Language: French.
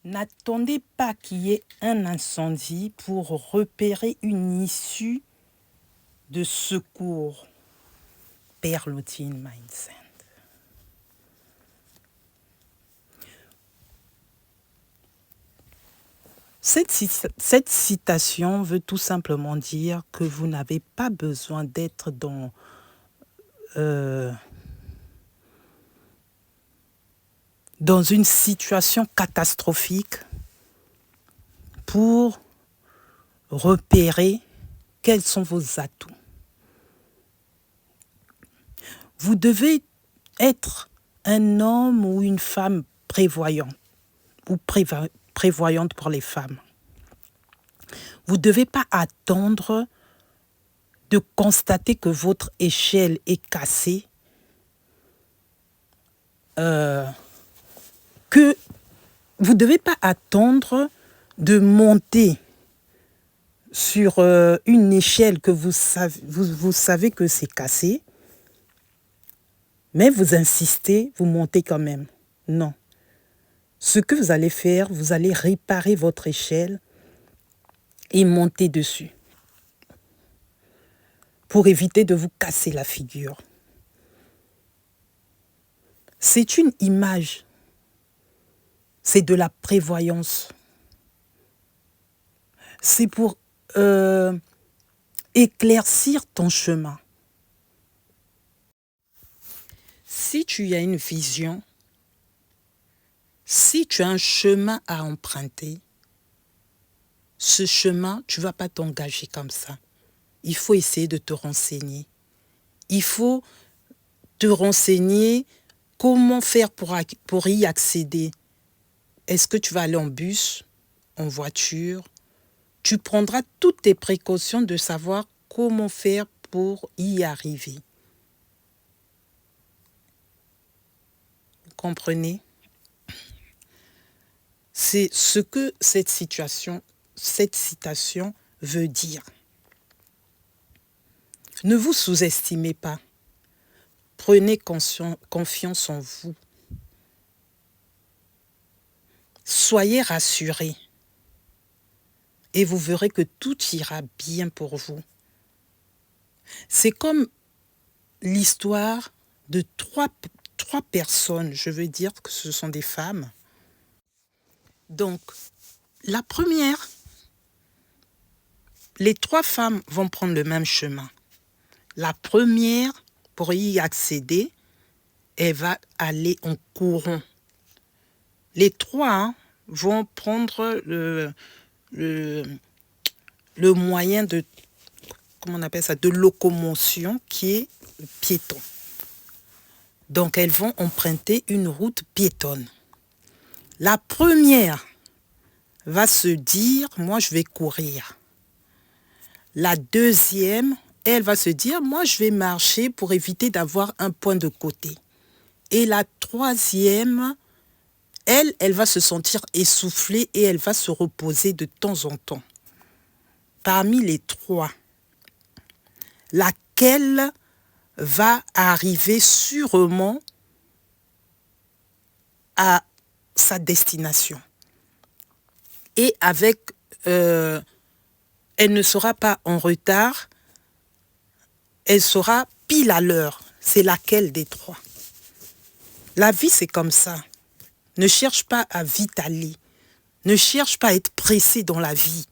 N'attendez pas qu'il y ait un incendie pour repérer une issue de secours. Perlotine Mindset. Cette citation veut tout simplement dire que vous n'avez pas besoin d'être dans une situation catastrophique pour repérer quels sont vos atouts. Vous devez être un homme ou une femme prévoyant ou prévoyante pour les femmes. Vous ne devez pas attendre de constater que votre échelle est cassée, que vous ne devez pas attendre de monter sur une échelle que vous savez que c'est cassé, mais vous insistez, vous montez quand même. Non. Ce que vous allez faire, vous allez réparer votre échelle et monter dessus pour éviter de vous casser la figure. C'est une image. C'est de la prévoyance. C'est pour éclaircir ton chemin. Si tu as une vision, si tu as un chemin à emprunter, ce chemin, tu ne vas pas t'engager comme ça. Il faut essayer de te renseigner. Il faut te renseigner comment faire pour y accéder. Est-ce que tu vas aller en bus, en voiture? Tu prendras toutes tes précautions de savoir comment faire pour y arriver. Vous comprenez? C'est ce que cette citation veut dire. Ne vous sous-estimez pas. Prenez confiance en vous. Soyez rassurés. Et vous verrez que tout ira bien pour vous. C'est comme l'histoire de trois personnes. Je veux dire que ce sont des femmes. Donc, la première, les trois femmes vont prendre le même chemin. La première, pour y accéder, elle va aller en courant. Les trois vont prendre le moyen de, comment on appelle ça, de locomotion qui est piéton. Donc, elles vont emprunter une route piétonne. La première va se dire, moi, je vais courir. La deuxième, elle va se dire, moi, je vais marcher pour éviter d'avoir un point de côté. Et la troisième, elle va se sentir essoufflée et elle va se reposer de temps en temps. Parmi les trois, laquelle va arriver sûrement à sa destination. Et avec, elle ne sera pas en retard, elle sera pile à l'heure. C'est laquelle des trois? La vie, c'est comme ça. Ne cherche pas à vite aller. Ne cherche pas à être pressé dans la vie.